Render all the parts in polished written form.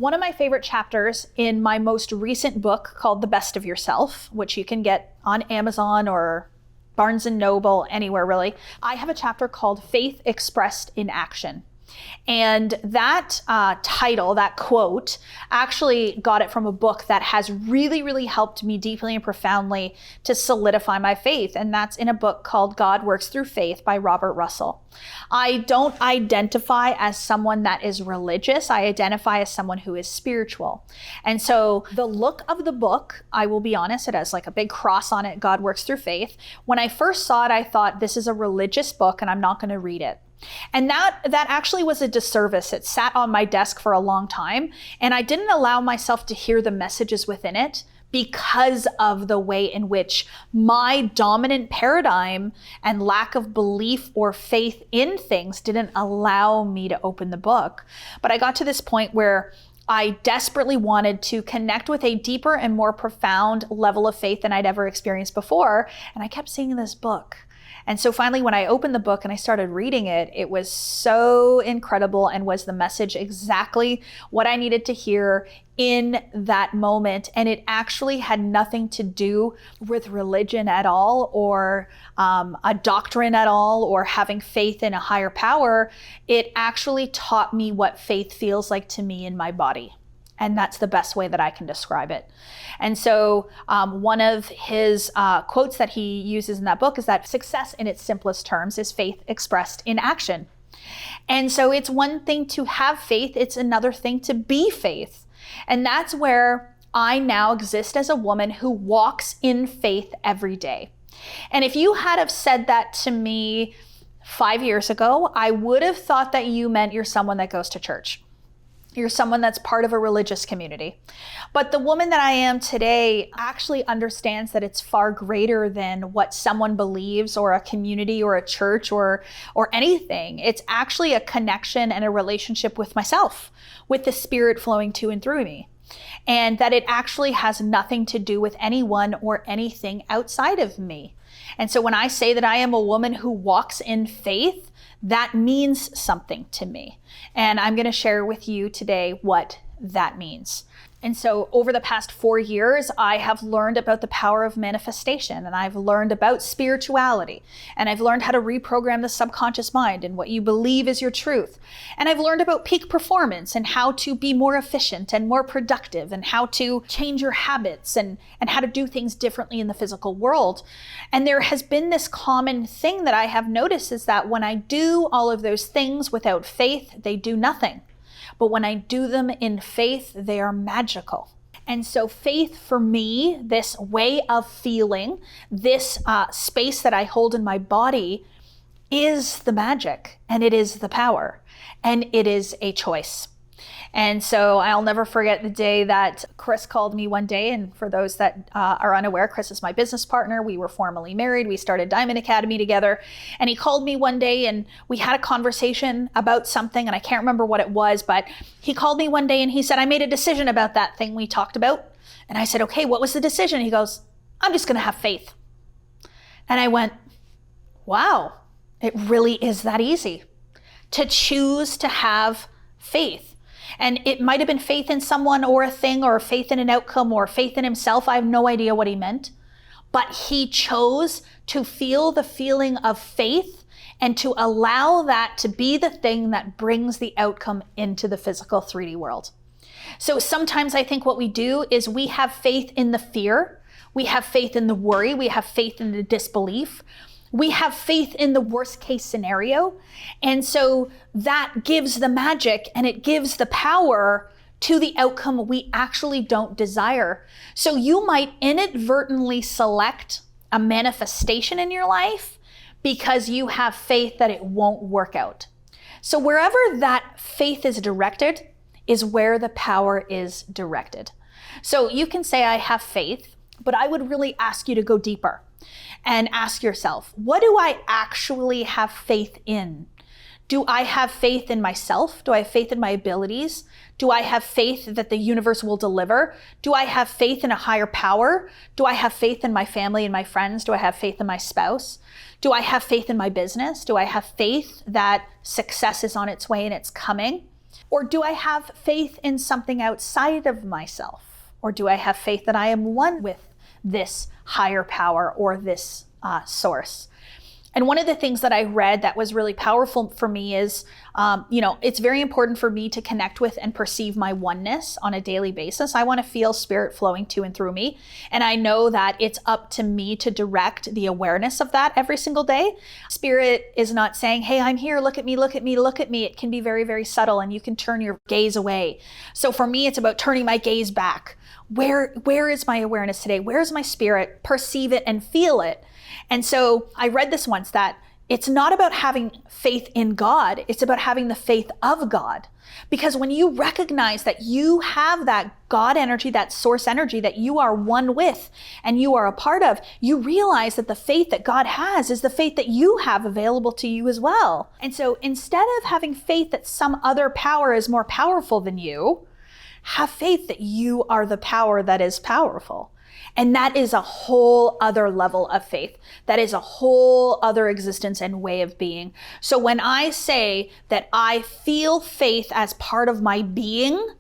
One of my favorite chapters in my most recent book called The Best of Yourself, which you can get on Amazon or Barnes and Noble, anywhere really, I have a chapter called Faith Expressed in Action. And that title, that quote, actually got it from a book that has really, really helped me deeply and profoundly to solidify my faith. And that's in a book called God Works Through Faith by Robert Russell. I don't identify as someone that is religious. I identify as someone who is spiritual. And so the look of the book, I will be honest, it has like a big cross on it, God Works Through Faith. When I first saw it, I thought this is a religious book and I'm not going to read it. And that actually was a disservice. It sat on my desk for a long time, and I didn't allow myself to hear the messages within it because of the way in which my dominant paradigm and lack of belief or faith in things didn't allow me to open the book. But I got to this point where I desperately wanted to connect with a deeper and more profound level of faith than I'd ever experienced before, and I kept seeing this book. And so finally, when I opened the book and I started reading it, it was so incredible and was the message exactly what I needed to hear in that moment. And it actually had nothing to do with religion at all, or a doctrine at all, or having faith in a higher power. It actually taught me what faith feels like to me in my body. And that's the best way that I can describe it. And so one of his quotes that he uses in that book is that success in its simplest terms is faith expressed in action. And so it's one thing to have faith, it's another thing to be faith. And that's where I now exist as a woman who walks in faith every day. And if you had have said that to me 5 years ago, I would have thought that you meant you're someone that goes to church. You're someone that's part of a religious community. But the woman that I am today actually understands that it's far greater than what someone believes, or a community or a church or anything. It's actually a connection and a relationship with myself, with the Spirit flowing to and through me. And that it actually has nothing to do with anyone or anything outside of me. And so when I say that I am a woman who walks in faith, that means something to me. And I'm going to share with you today what that means. And so over the past 4 years, I have learned about the power of manifestation, and I've learned about spirituality, and I've learned how to reprogram the subconscious mind and what you believe is your truth. And I've learned about peak performance and how to be more efficient and more productive, and how to change your habits and how to do things differently in the physical world. And there has been this common thing that I have noticed, is that when I do all of those things without faith, they do nothing. But when I do them in faith, they are magical. And so faith for me, this way of feeling, this space that I hold in my body, is the magic, and it is the power, and it is a choice. And so I'll never forget the day that Chris called me one day. And for those that are unaware, Chris is my business partner. We were formally married. We started Diamond Academy together. And he called me one day and we had a conversation about something. And I can't remember what it was, but he called me one day and he said, I made a decision about that thing we talked about. And I said, okay, what was the decision? He goes, I'm just going to have faith. And I went, wow, it really is that easy to choose to have faith. And it might have been faith in someone or a thing, or faith in an outcome, or faith in himself. I have no idea what he meant. But he chose to feel the feeling of faith and to allow that to be the thing that brings the outcome into the physical 3D world. So sometimes I think what we do is we have faith in the fear. We have faith in the worry. We have faith in the disbelief. We have faith in the worst case scenario. And so that gives the magic, and it gives the power to the outcome we actually don't desire. So you might inadvertently select a manifestation in your life because you have faith that it won't work out. So wherever that faith is directed is where the power is directed. So you can say, I have faith, but I would really ask you to go deeper and ask yourself, what do I actually have faith in? Do I have faith in myself? Do I have faith in my abilities? Do I have faith that the universe will deliver? Do I have faith in a higher power? Do I have faith in my family and my friends? Do I have faith in my spouse? Do I have faith in my business? Do I have faith that success is on its way and it's coming? Or do I have faith in something outside of myself? Or do I have faith that I am one with this higher power or this source? And one of the things that I read that was really powerful for me is, it's very important for me to connect with and perceive my oneness on a daily basis. I want to feel spirit flowing to and through me. And I know that it's up to me to direct the awareness of that every single day. Spirit is not saying, hey, I'm here, look at me, look at me, look at me. It can be very, very subtle and you can turn your gaze away. So for me, it's about turning my gaze back. Where is my awareness today? Where is my spirit? Perceive it and feel it. And so I read this once that it's not about having faith in God, it's about having the faith of God. Because when you recognize that you have that God energy, that source energy that you are one with and you are a part of, you realize that the faith that God has is the faith that you have available to you as well. And so instead of having faith that some other power is more powerful than you, have faith that you are the power that is powerful. And that is a whole other level of faith. That is a whole other existence and way of being. So when I say that I feel faith as part of my being,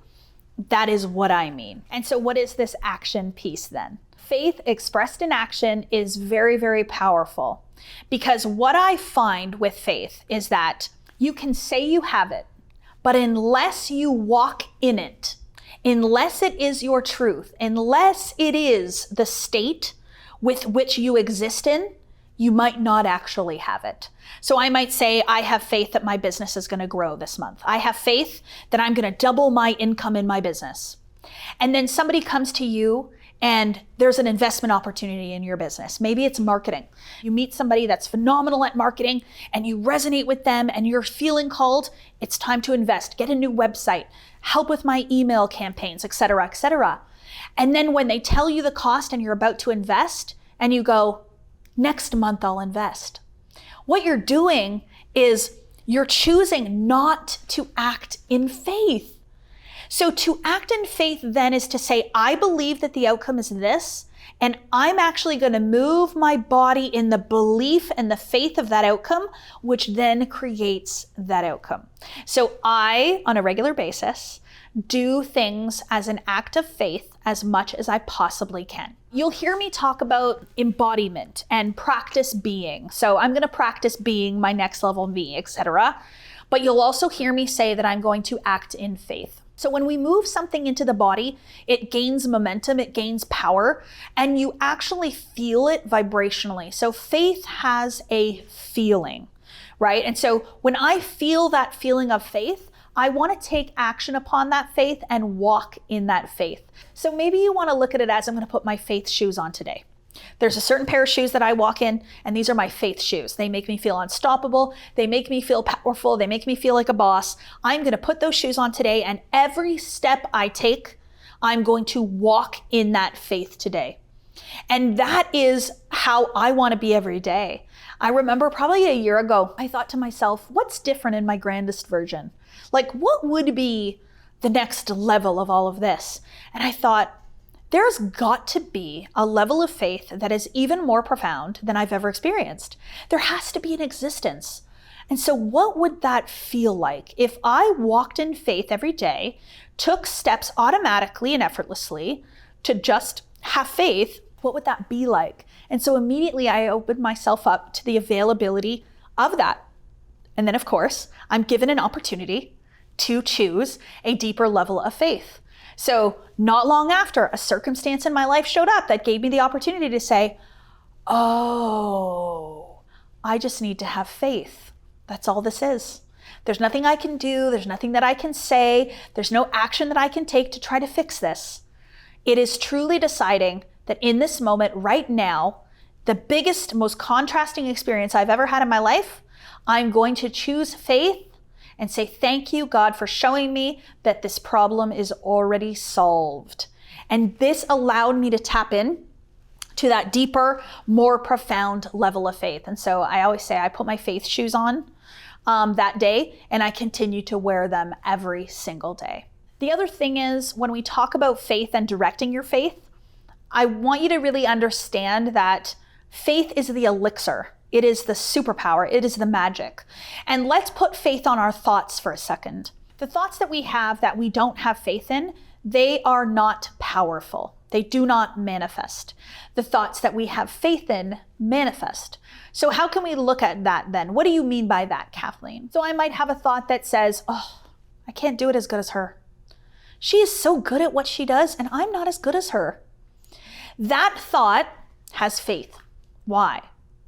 that is what I mean. And so what is this action piece then? Faith expressed in action is very, very powerful. Because what I find with faith is that you can say you have it, but unless you walk in it, unless it is your truth, unless it is the state with which you exist in, you might not actually have it. So I might say, I have faith that my business is going to grow this month. I have faith that I'm going to double my income in my business. And then somebody comes to you and there's an investment opportunity in your business. Maybe it's marketing. You meet somebody that's phenomenal at marketing and you resonate with them and you're feeling called, it's time to invest, get a new website, help with my email campaigns, et cetera, et cetera. And then when they tell you the cost and you're about to invest and you go, next month I'll invest. What you're doing is you're choosing not to act in faith. So to act in faith then is to say, I believe that the outcome is this, and I'm actually going to move my body in the belief and the faith of that outcome, which then creates that outcome. So I, on a regular basis, do things as an act of faith as much as I possibly can. You'll hear me talk about embodiment and practice being. So I'm going to practice being my next level me, etc. But you'll also hear me say that I'm going to act in faith. So when we move something into the body, it gains momentum, it gains power, and you actually feel it vibrationally. So faith has a feeling, right? And so when I feel that feeling of faith, I want to take action upon that faith and walk in that faith. So maybe you want to look at it as I'm going to put my faith shoes on today. There's a certain pair of shoes that I walk in, and these are my faith shoes. They make me feel unstoppable. They make me feel powerful. They make me feel like a boss. I'm going to put those shoes on today, and every step I take, I'm going to walk in that faith today. And that is how I want to be every day. I remember probably a year ago, I thought to myself, what's different in my grandest version? Like, what would be the next level of all of this? And I thought, there's got to be a level of faith that is even more profound than I've ever experienced. There has to be an existence. And so what would that feel like if I walked in faith every day, took steps automatically and effortlessly to just have faith? What would that be like? And so immediately I opened myself up to the availability of that. And then of course, I'm given an opportunity to choose a deeper level of faith. So not long after, a circumstance in my life showed up that gave me the opportunity to say, oh, I just need to have faith. That's all this is. There's nothing I can do. There's nothing that I can say. There's no action that I can take to try to fix this. It is truly deciding that in this moment right now, the biggest, most contrasting experience I've ever had in my life, I'm going to choose faith and say, thank you, God, for showing me that this problem is already solved. And this allowed me to tap in to that deeper, more profound level of faith. And so I always say I put my faith shoes on that day, and I continue to wear them every single day. The other thing is, when we talk about faith and directing your faith, I want you to really understand that faith is the elixir. It is the superpower. It is the magic. And let's put faith on our thoughts for a second. The thoughts that we have that we don't have faith in, they are not powerful. They do not manifest. The thoughts that we have faith in manifest. So how can we look at that then? What do you mean by that, Kathleen? So I might have a thought that says, oh, I can't do it as good as her. She is so good at what she does, and I'm not as good as her. That thought has faith. Why?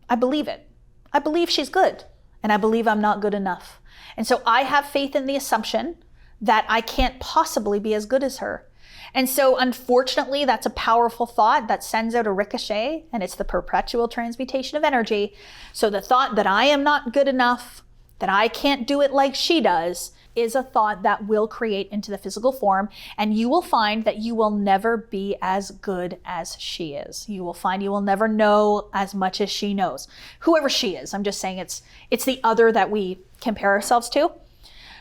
I believe it. I believe she's good, and I believe I'm not good enough. And so I have faith in the assumption that I can't possibly be as good as her. And so unfortunately, that's a powerful thought that sends out a ricochet, and it's the perpetual transmutation of energy. So the thought that I am not good enough, that I can't do it like she does, is a thought that will create into the physical form, and you will find that you will never be as good as she is. You will find you will never know as much as she knows. Whoever she is, I'm just saying it's the other that we compare ourselves to.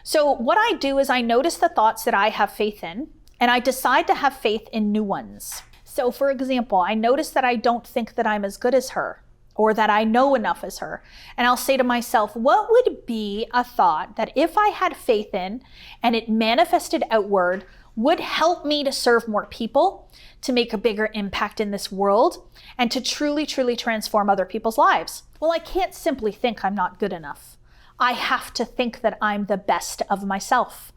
So what I do is I notice the thoughts that I have faith in, and I decide to have faith in new ones. So for example, I notice that I don't think that I'm as good as her, or that I know enough as her. And I'll say to myself, what would be a thought that if I had faith in and it manifested outward would help me to serve more people, to make a bigger impact in this world, and to truly, truly transform other people's lives? Well, I can't simply think I'm not good enough. I have to think that I'm the best of myself.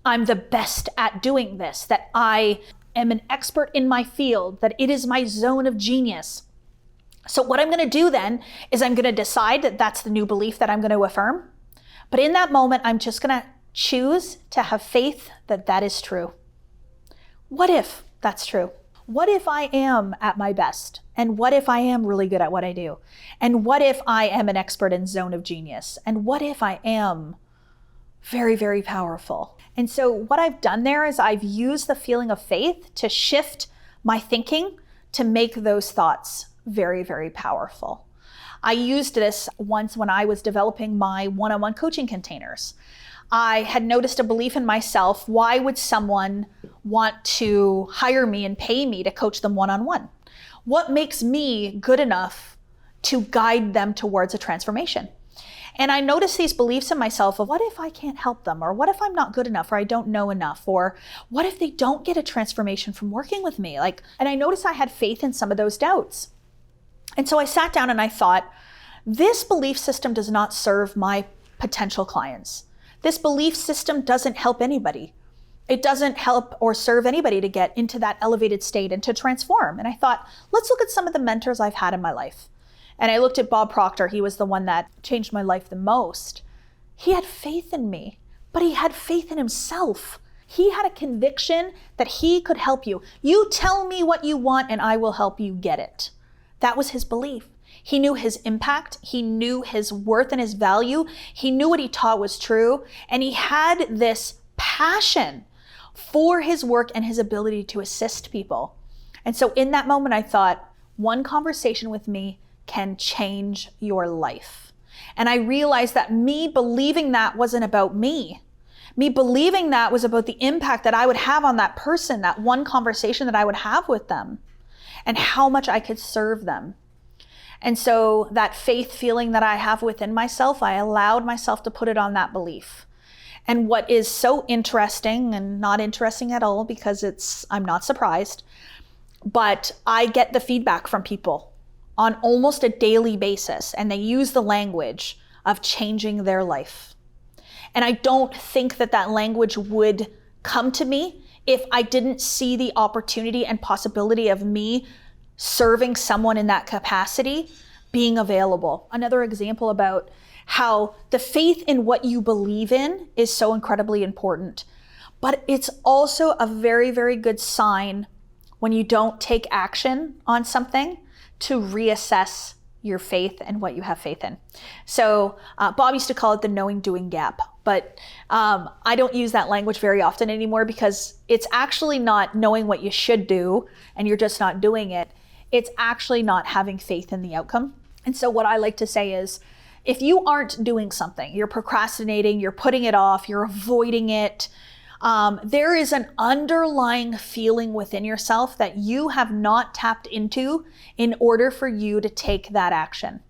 I'm the best at doing this, that I am an expert in my field, that it is my zone of genius. So what I'm going to do then is I'm going to decide that that's the new belief that I'm going to affirm. But in that moment, I'm just going to choose to have faith that that is true. What if that's true? What if I am at my best? And what if I am really good at what I do? And what if I am an expert in zone of genius? And what if I am very, very powerful? And so what I've done there is I've used the feeling of faith to shift my thinking to make those thoughts very, very powerful. I used this once when I was developing my one-on-one coaching containers. I had noticed a belief in myself. Why would someone want to hire me and pay me to coach them one-on-one? What makes me good enough to guide them towards a transformation? And I noticed these beliefs in myself of what if I can't help them? Or what if I'm not good enough? Or I don't know enough? Or what if they don't get a transformation from working with me? And I noticed I had faith in some of those doubts. And so I sat down and I thought, this belief system does not serve my potential clients. This belief system doesn't help anybody. It doesn't help or serve anybody to get into that elevated state and to transform. And I thought, let's look at some of the mentors I've had in my life. And I looked at Bob Proctor. He was the one that changed my life the most. He had faith in me, but he had faith in himself. He had a conviction that he could help you. You tell me what you want and I will help you get it. That was his belief. He knew his impact. He knew his worth and his value. He knew what he taught was true. And he had this passion for his work and his ability to assist people. And so in that moment, I thought, one conversation with me can change your life. And I realized that me believing that wasn't about me. Me believing that was about the impact that I would have on that person, that one conversation that I would have with them, and how much I could serve them. And so that faith feeling that I have within myself, I allowed myself to put it on that belief. And what is so interesting, and not interesting at all because I'm not surprised, but I get the feedback from people on almost a daily basis, and they use the language of changing their life. And I don't think that that language would come to me if I didn't see the opportunity and possibility of me serving someone in that capacity being available. Another example about how the faith in what you believe in is so incredibly important, but it's also a very, very good sign when you don't take action on something to reassess your faith and what you have faith in. So Bob used to call it the knowing doing gap, but I don't use that language very often anymore because it's actually not knowing what you should do and you're just not doing it. It's actually not having faith in the outcome. And so what I like to say is, if you aren't doing something, you're procrastinating, you're putting it off, you're avoiding it, there is an underlying feeling within yourself that you have not tapped into in order for you to take that action.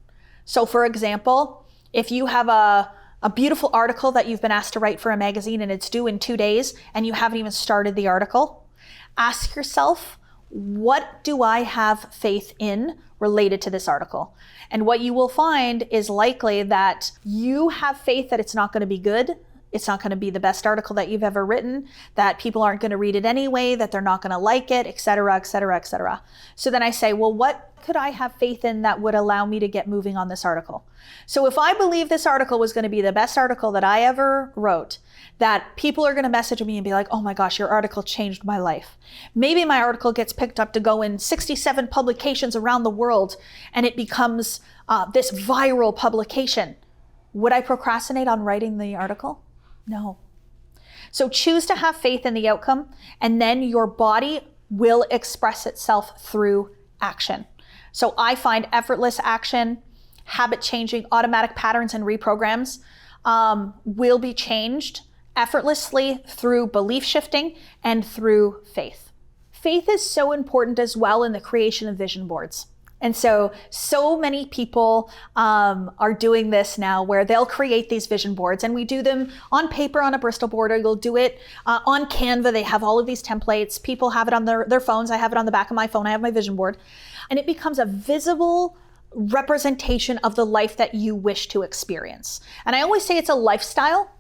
So for example, if you have a a beautiful article that you've been asked to write for a magazine and it's due in 2 days and you haven't even started the article, ask yourself, what do I have faith in related to this article? And what you will find is likely that you have faith that it's not going to be good. It's not going to be the best article that you've ever written, that people aren't going to read it anyway, that they're not going to like it, et cetera, et cetera, et cetera. So then I say, well, what could I have faith in that would allow me to get moving on this article? So if I believe this article was going to be the best article that I ever wrote, that people are going to message me and be like, oh my gosh, your article changed my life. Maybe my article gets picked up to go in 67 publications around the world and it becomes this viral publication. Would I procrastinate on writing the article? No. So choose to have faith in the outcome, and then your body will express itself through action. So I find effortless action, habit changing, automatic patterns and reprograms will be changed effortlessly through belief shifting and through faith. Faith is so important as well in the creation of vision boards. And so many people are doing this now where they'll create these vision boards, and we do them on paper on a Bristol board, or you'll do it on Canva. They have all of these templates. People have it on their phones. I have it on the back of my phone. I have my vision board. And it becomes a visible representation of the life that you wish to experience. And I always say it's a lifestyle.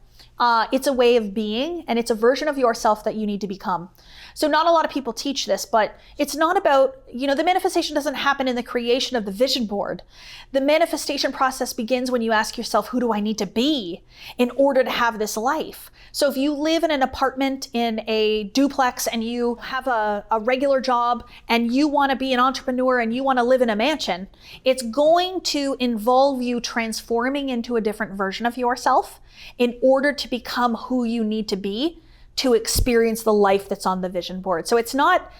It's a way of being, and it's a version of yourself that you need to become. So not a lot of people teach this, but it's not about, the manifestation doesn't happen in the creation of the vision board. The manifestation process begins when you ask yourself, who do I need to be in order to have this life? So if you live in an apartment in a duplex and you have a regular job and you want to be an entrepreneur and you want to live in a mansion, it's going to involve you transforming into a different version of yourself in order to become who you need to be to experience the life that's on the vision board. So it's not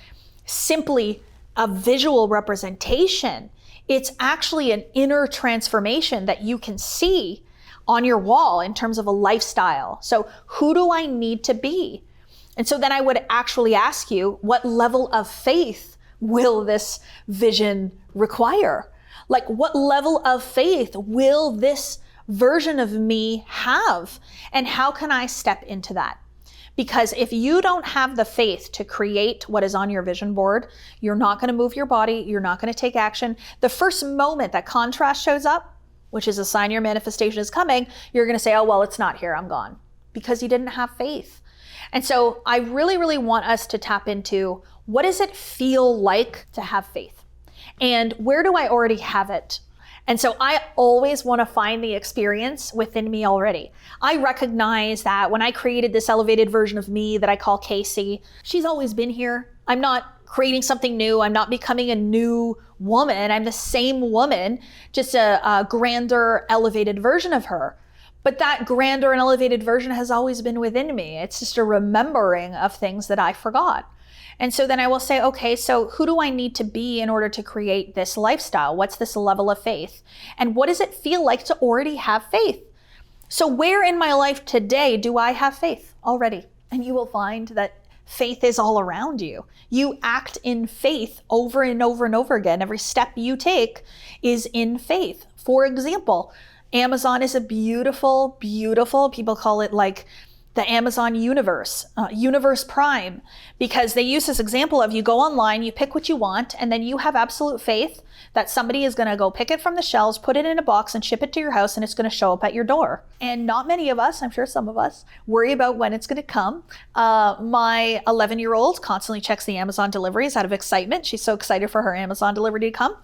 simply a visual representation. It's actually an inner transformation that you can see on your wall in terms of a lifestyle. So who do I need to be? And so then I would actually ask you, what level of faith will this vision require? Like, what level of faith will this version of me have? And how can I step into that? Because if you don't have the faith to create what is on your vision board, you're not going to move your body. You're not going to take action. The first moment that contrast shows up, which is a sign your manifestation is coming, you're going to say, oh, well, it's not here. I'm gone. Because you didn't have faith. And so I really, really want us to tap into, what does it feel like to have faith? And where do I already have it? And so I always want to find the experience within me already. I recognize that when I created this elevated version of me that I call Casey, she's always been here. I'm not creating something new. I'm not becoming a new woman. I'm the same woman, just a grander, elevated version of her. But that grander and elevated version has always been within me. It's just a remembering of things that I forgot. And so then I will say, okay, so who do I need to be in order to create this lifestyle? What's this level of faith? And what does it feel like to already have faith? So where in my life today do I have faith already? And you will find that faith is all around you. You act in faith over and over and over again. Every step you take is in faith. For example, Amazon is a beautiful, beautiful, people call it like the Amazon universe, universe prime, because they use this example of you go online, you pick what you want, and then you have absolute faith that somebody is going to go pick it from the shelves, put it in a box and ship it to your house, and it's going to show up at your door. And not many of us, I'm sure some of us, worry about when it's going to come. My 11-year-old constantly checks the Amazon deliveries out of excitement. She's so excited for her Amazon delivery to come,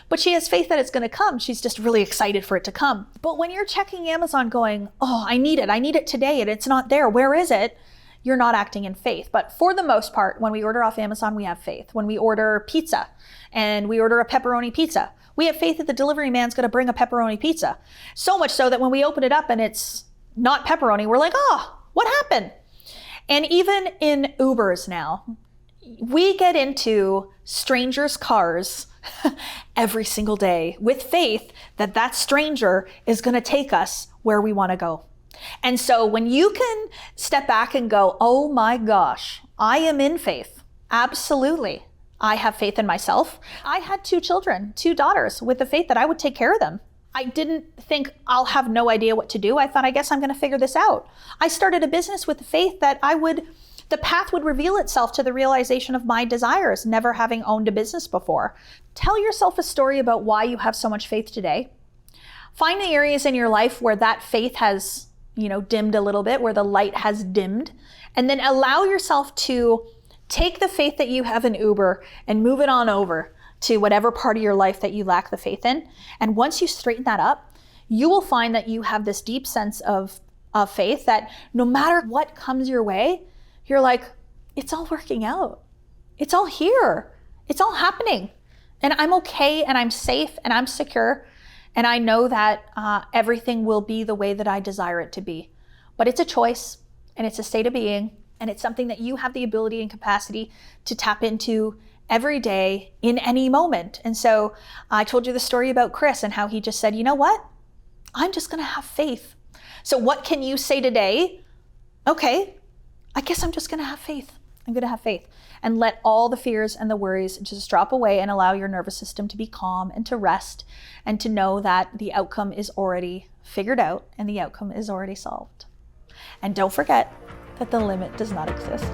but she has faith that it's going to come. She's just really excited for it to come. But when you're checking Amazon going, oh, I need it today, and it's not there, where is it? You're not acting in faith. But for the most part, when we order off Amazon, we have faith. When we order pizza and we order a pepperoni pizza, we have faith that the delivery man's going to bring a pepperoni pizza. So much so that when we open it up and it's not pepperoni, we're like, oh, what happened? And even in Ubers now, we get into strangers' cars every single day with faith that that stranger is going to take us where we want to go. And so when you can step back and go, oh my gosh, I am in faith. Absolutely. I have faith in myself. I had 2 children, 2 daughters, with the faith that I would take care of them. I didn't think I'll have no idea what to do. I thought, I guess I'm going to figure this out. I started a business with the faith that the path would reveal itself to the realization of my desires, never having owned a business before. Tell yourself a story about why you have so much faith today. Find the areas in your life where that faith has, dimmed a little bit, where the light has dimmed, and then allow yourself to take the faith that you have in Uber and move it on over to whatever part of your life that you lack the faith in. And once you straighten that up, you will find that you have this deep sense of faith that no matter what comes your way, you're like, it's all working out. It's all here. It's all happening. And I'm okay, and I'm safe, and I'm secure. And I know that everything will be the way that I desire it to be. But it's a choice, and it's a state of being, and it's something that you have the ability and capacity to tap into every day in any moment. And so I told you the story about Chris and how he just said, you know what? I'm just going to have faith. So what can you say today? Okay, I guess I'm just going to have faith. I'm going to have faith, and let all the fears and the worries just drop away and allow your nervous system to be calm and to rest and to know that the outcome is already figured out and the outcome is already solved. And don't forget that the limit does not exist.